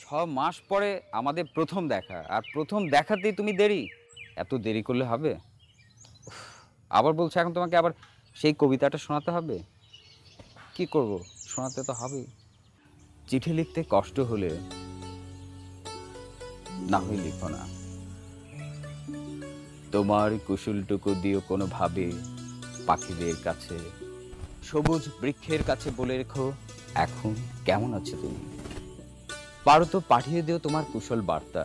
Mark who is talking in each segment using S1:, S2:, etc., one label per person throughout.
S1: 6 মাস পরে আমাদের প্রথম দেখা, আর প্রথম দেখাতেই তুমি দেরি। এত দেরি করলে হবে? আবার বলছো এখন তোমাকে আবার সেই কবিতাটা শোনাতে হবে? কি করব, শোনাতে তো হবেই। চিঠি লিখতে কষ্ট হলে না হয় লিখো না, তোমার কুশলটুকু দিও কোনোভাবে পাখিদের কাছে, সবুজ বৃক্ষের কাছে বলে রেখো এখন কেমন আছো তুমি। পারো তো পাঠিয়ে দিও তোমার কুশল বার্তা,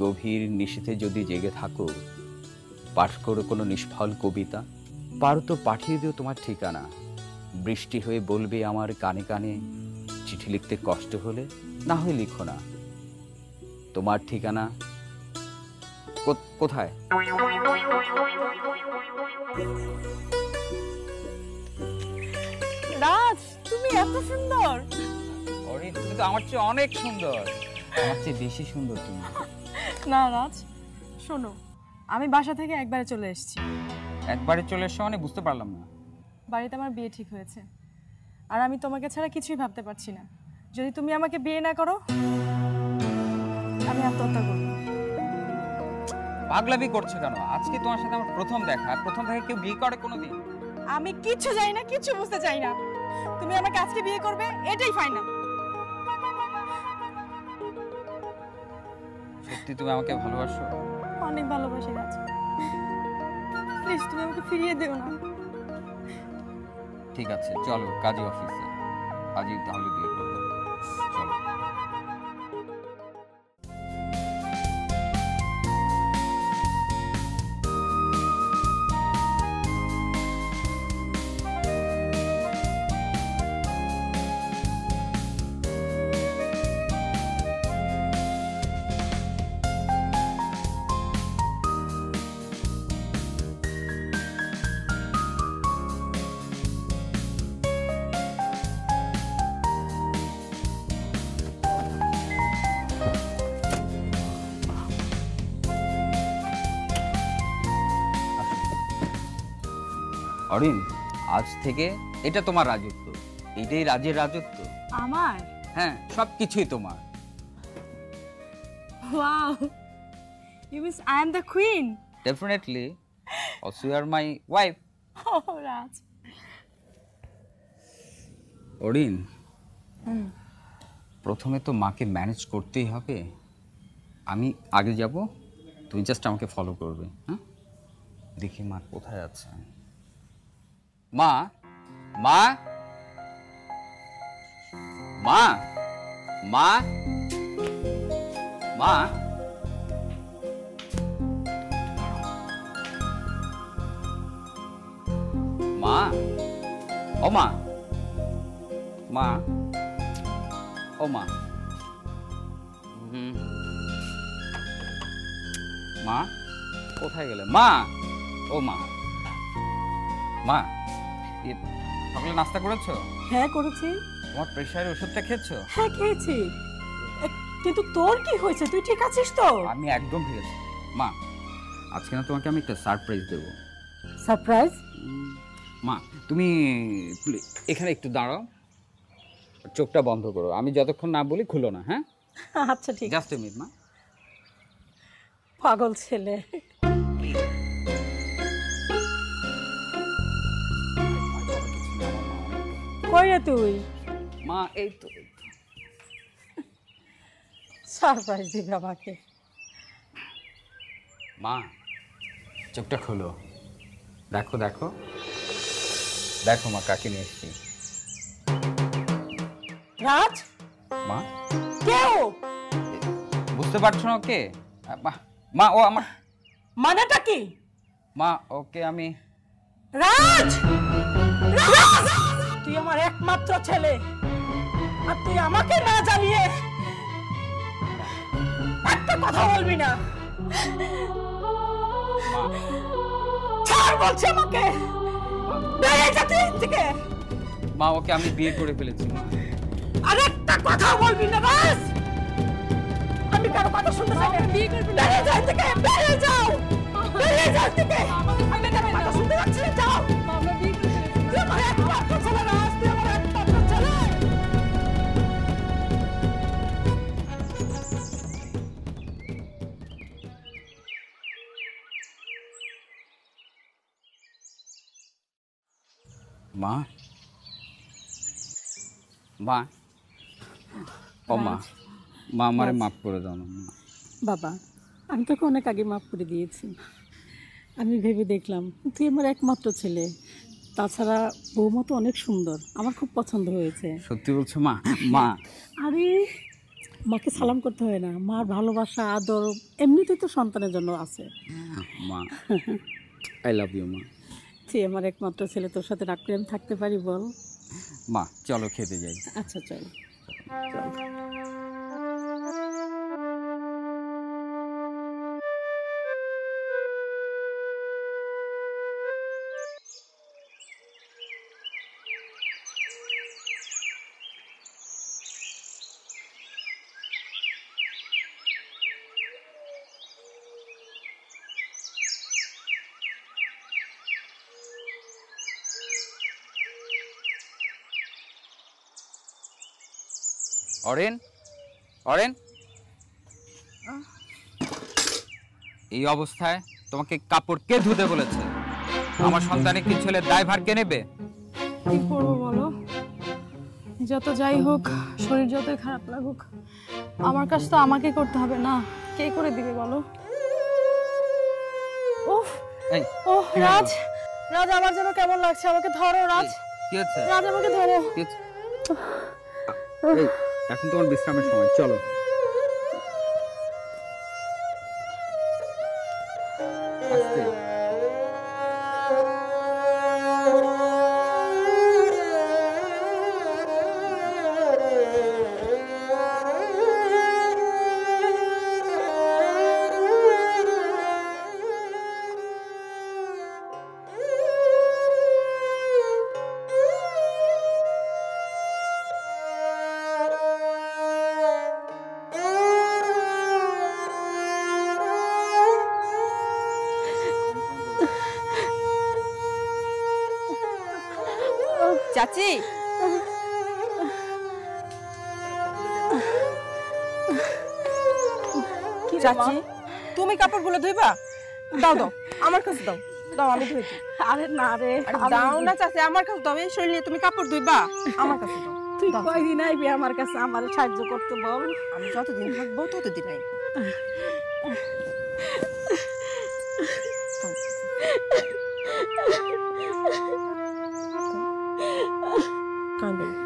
S1: গভীর নিশীথে যদি জেগে থাকো পাঠ করো কোনো নিষ্ফল কবিতা। পারো তো পাঠিয়ে দিও তোমার ঠিকানা, বৃষ্টি হয়ে বলবে আমার কানে কানে, চিঠি লিখতে কষ্ট হলে না হয় লিখো না। তোমার ঠিকানা কোথায়?
S2: রাজ, তুমি এত সুন্দর।
S1: অরিন, তুমি তো আমার চেয়ে অনেক সুন্দর, আমার চেয়ে বেশি সুন্দর তুমি।
S2: না রাজ, শোনো, আমি বাসা থেকে একবারে চলে এসেছি।
S1: একবারে চলে এসো মানে বুঝতে পারলাম না।
S2: বাড়িতে আমার বিয়ে ঠিক হয়েছে, আর আমি তোমাকে ছাড়া কিছুই ভাবতে পারছি না। যদি তুমি আমাকে বিয়ে না করো আমি আত্মহত্যা করবো।
S1: পাগলামি করছো কেন? আজকে তোমার সাথে আমার প্রথম দেখা, প্রথম দেখা কেউ বিয়ে করে কোনোদিন?
S2: আমি কিচ্ছু জানি না, কিচ্ছু বুঝতে চাই না। তুমি আমাকে আজকে বিয়ে করবে, এটাই ফাইনাল।
S1: সত্যি তুমি আমাকে ভালোবাসো?
S2: অনেক ভালোবাসি রাজ, প্লিজ তুমি আমাকে ফিরিয়ে দিও না।
S1: ঠিক আছে, চলো কাজী অফিসে, আজই তাহলে বিয়ে করবো, চলো। অরিন, আজ থেকে এটা তোমার রাজত্ব, এটাই রাজের রাজত্ব।
S2: আমার?
S1: হ্যাঁ, সবকিছুই তোমার।
S2: Wow, you mean I am the queen?
S1: Definitely, also you are my wife.
S2: ও রাজ।
S1: অরিন, প্রথমে তো মাকে ম্যানেজ করতেই হবে। আমি আগে যাব, তুমি জাস্ট আমাকে ফলো করবে। হ্যাঁ, দেখি মা কোথায় আছে। মা, মা, মা, মা, মা, মা, ও মা, মা, ও মা, মা কোথায় গেলে? মা, ও মা, মা, সকালে নাস্তা করেছো?
S2: হ্যাঁ করেছি।
S1: তোমার প্রেশারের ওষুধটা খেয়েছো?
S2: হ্যাঁ খেয়েছি। কিন্তু তোর কি হয়েছে, তুই ঠিক আছিস তো?
S1: আমি একদম ঠিক আছি মা। আজকে না তোমাকে আমি একটা সারপ্রাইজ দেবো।
S2: সারপ্রাইজ?
S1: মা তুমি এখানে একটু দাঁড়াও, চোখটা বন্ধ করো, আমি যতক্ষণ না বলি খুলো না। হ্যাঁ
S2: আচ্ছা ঠিক আছে।
S1: জাস্ট এ মিনিট মা।
S2: পাগল ছেলে। কই রে তুই?
S1: মা এই তো
S2: সারপ্রাইজ দিবি আমাকে?
S1: মা চোখটা খোলো, দেখো দেখো দেখো মা, কাকে নিয়ে এসেছি।
S2: রাজ?
S1: মা
S2: কেউ?
S1: বুঝতে পারছো না কে? মা ও আমার।
S2: মানেটা কি?
S1: মা ওকে আমি।
S2: রাজ, রাজ, তুই আমার একমাত্র ছেলে, আর তুই আমাকে না জানিয়ে একটা কথা বলবি না। ছাড় বলছি আমাকে, বেরিয়ে যা তুই এখান থেকে।
S1: মা ওকে আমি বিয়ে করে ফেলেছি।
S2: আর একটা কথা বলবি না রাজ, আমি কারো কথা শুনতে চাই না। বিয়ে করবি? বেরিয়ে যা এখান থেকে, বেরিয়ে যাও, বেরিয়ে যাও থেকে। কথা শুনতে যাচ্ছি না, যাও। তুই আমার একমাত্র ছেলে রাজ, তুই আমার একমাত্র ছেলে।
S1: মা, মা, ও মা, মা আমারে মাফ করে দাও না মা।
S2: বাবা, আমি তোকে অনেক আগে মাফ করে দিয়েছি। আমি ভেবে দেখলাম তুই আমার একমাত্র ছেলে, তাছাড়া বৌমা তো অনেক সুন্দর, আমার খুব পছন্দ হয়েছে।
S1: সত্যি বলছো মা? মা,
S2: আরে মাকে সালাম করতে হয় না, মার ভালোবাসা আদর এমনিতেই তো সন্তানের জন্য আছে।
S1: মা, আই লাভ ইউ মা।
S2: তুই আমার একমাত্র ছেলে, তোর সাথে রাগ করে আমি থাকতে পারি বল?
S1: মা চলো খেতে যাই।
S2: আচ্ছা চল।
S1: অরেন, অরেন, এই অবস্থায় তোমাকে কাপড় কে ধুতে বলেছে? আমার সন্তানের কি ছেলের দায়ভার কে নেবে?
S3: কি করবো বলো, যত যাই হোক, শরীর যতই খারাপ লাগুক, আমার কাজ তো আমাকে করতে হবে না, কে করে দিবে বলো? ওহ
S1: এই
S3: ওহ রাজ, রাজ আমার যেন কেমন লাগছে, আমাকে ধরো রাজ,
S1: কি হচ্ছে?
S3: রাজ আমাকে ধরো।
S1: কি হচ্ছে? এই, এখন তোমার বিশ্রামের সময়, চলো। আস্তে।
S4: চাচি, চাচি তুমি কাপড়গুলো ধুইবা? দাও দাও, আমার কাছে দাও, দাও আমি ধুই দিই।
S2: আরে না রে,
S4: দাও না চাচি, আমার কাছে দাও, এই শরীর নিয়ে তুমি কাপড় ধুইবা? আমার কাছে দাও।
S2: তুই কয়দিন আইবি আমার কাছে আমার সাহায্য করতে বল?
S4: আমি যতদিন থাকবো ততদিন আইবো। কাঁদো না।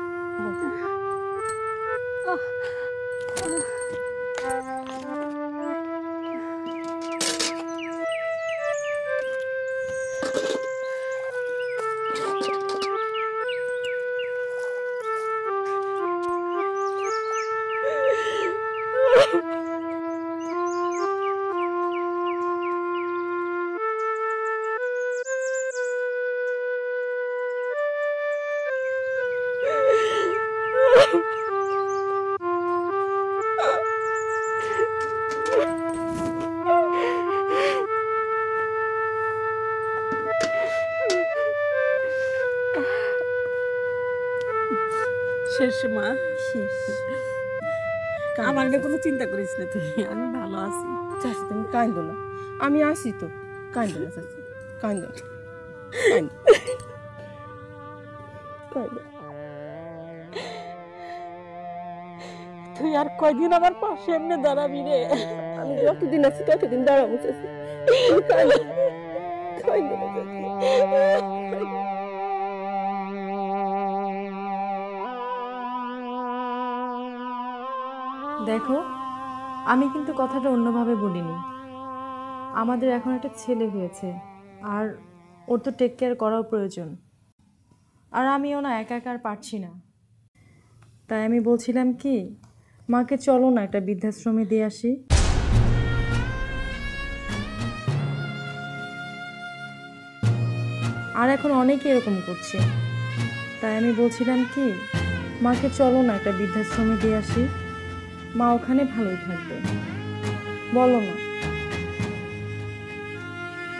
S2: শেষ মা,
S4: শেষ।
S2: আমার নিয়ে কোনো চিন্তা করিস না তুই, আমি ভালো আছি।
S4: চাচি তুমি কাঁদো না, আমি আসি তো, কাঁদো না চাচি, কাঁদো না, কাঁদো।
S2: তুই আর কয়দিন আমার পাশে এমনি দাঁড়াবি রে?
S4: আমি যতদিন আছি ততদিন দাঁড়াবো চাচি, কাঁদো না, কাঁদো না চাচি।
S3: দেখো, আমি কিন্তু কথাটা অন্যভাবে বলিনি। আমাদের এখন একটা ছেলে হয়েছে, আর ওর তো টেক কেয়ার করাও প্রয়োজন, আর আমিও না একা একা আর পারছি না। তাই আমি বলছিলাম কি, মাকে চলো না একটা বৃদ্ধাশ্রমে দিয়ে আসি। আর এখন অনেকে এরকম করছে, তাই আমি বলছিলাম কি, মাকে চলো না একটা বৃদ্ধাশ্রমে দিয়ে আসি, মা ওখানে ভালোই থাকবে, বলো না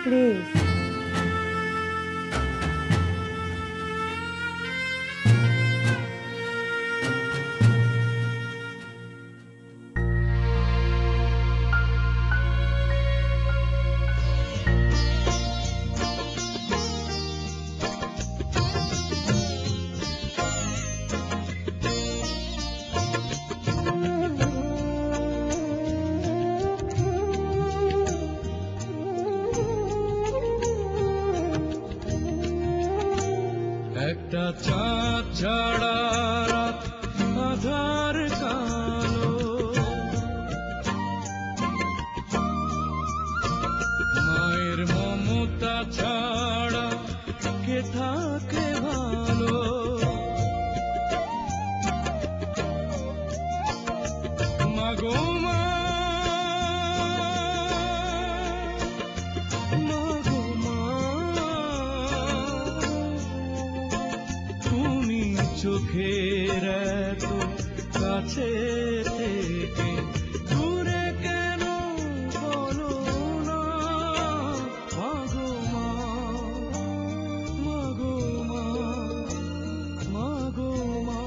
S3: প্লিজ।
S5: আর কালো, মায়ের মমতা ছাড়া কে থাকে ভালো, মাগো মা, মাগো মা, তুমি চোখের এত কাছে থেকে দূরে কেন বলো না, মাগো মা, মাগো মা, মাগো মা।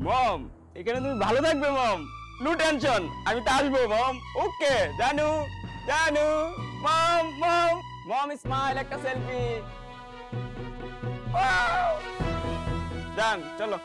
S1: মম, এখানে তুমি ভালো থাকবে মম, নো টেনশন, আমি তো আসবো মম। ওকে জানু, জানু, মম, মম, মম স্মাইল, একটা সেলফি। জান চলো।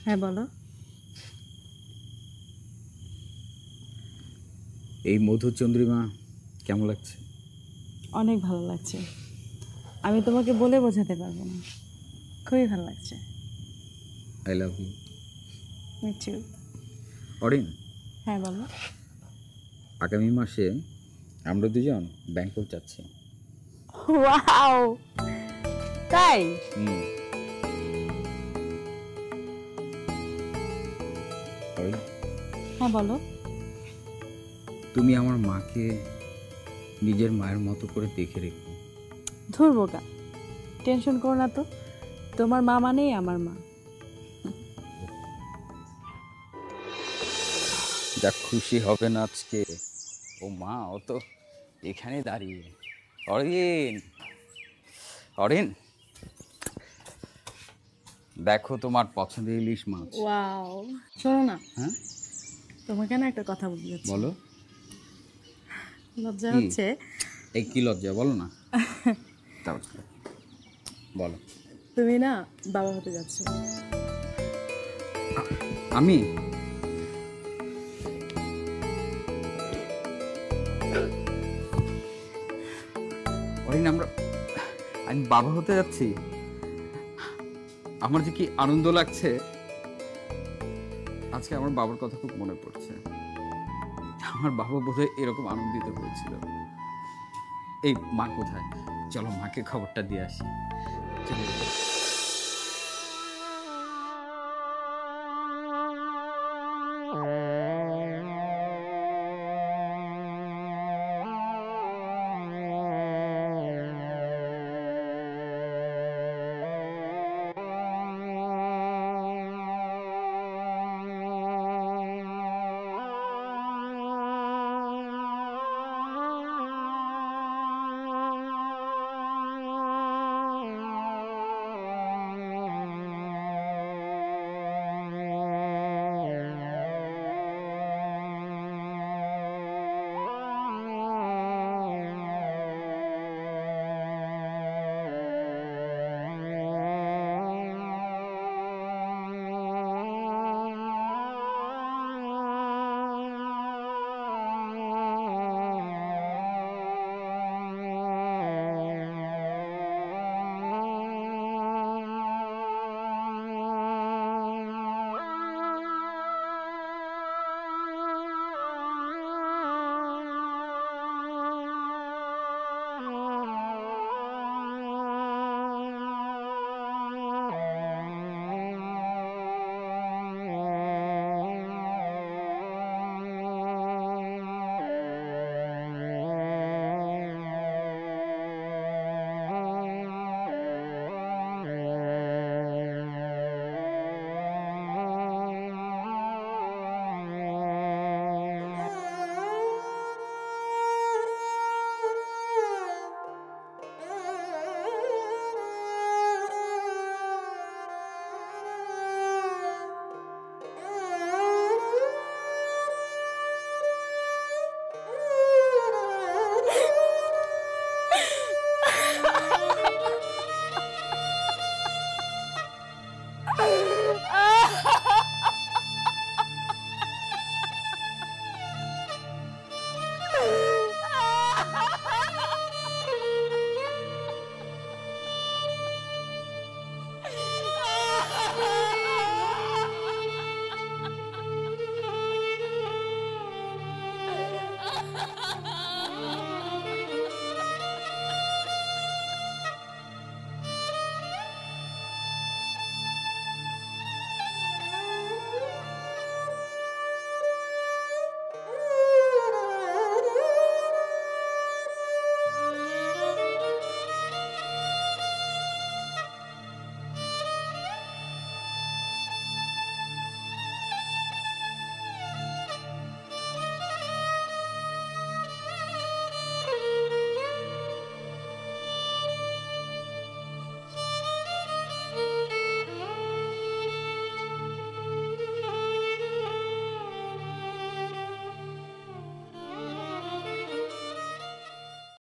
S3: হ্যাঁ বলো।
S1: এই মধুর চন্দ্রিমা কেমন লাগছে?
S3: অনেক ভালো লাগছে, আমি তোমাকে বলে বোঝাতে পারবো না, খুবই ভালো লাগছে।
S1: I love you.
S3: Me too.
S1: Orin,
S3: হ্যাঁ বলো।
S1: আগামী মাসে আমরা দুজন ব্যাংকক যাচ্ছি।
S3: ওয়াও, তাই?
S1: অরিন,
S3: হ্যাঁ বলো।
S1: তুমি আমার মাকে নিজের মায়ের মতো করে দেখে রেখো।
S3: ধুর বোকা, টেনশন করো না তো, তোমার মা মানেই আমার মা।
S1: যা খুশি হবে না আজকে। ও মা, ও তো এখানে দাঁড়িয়ে। অরিন, অরিন, দেখো তোমার পছন্দের ইলিশ মাছ।
S3: ওয়াও, শোনো না,
S1: হ্যাঁ
S3: তোমাকে না একটা কথা বলতে যাচ্ছি।
S1: বলো।
S3: লজ্জা
S1: কি?
S3: হচ্ছে?
S1: এই কি লজ্জা, বলো না। তাও বলো।
S3: তুমি না বাবা হতে যাচ্ছ।
S1: আমি? বাবা হতে যাচ্ছি, আমার যে কি আনন্দ লাগছে। আজকে আমার বাবার কথা খুব মনে পড়ছে। আমার বাবা বোধহয় এরকম আনন্দিত হয়েছিল। এই মা কোথায়? চলো মাকে খবরটা দিয়ে আসি। চলো।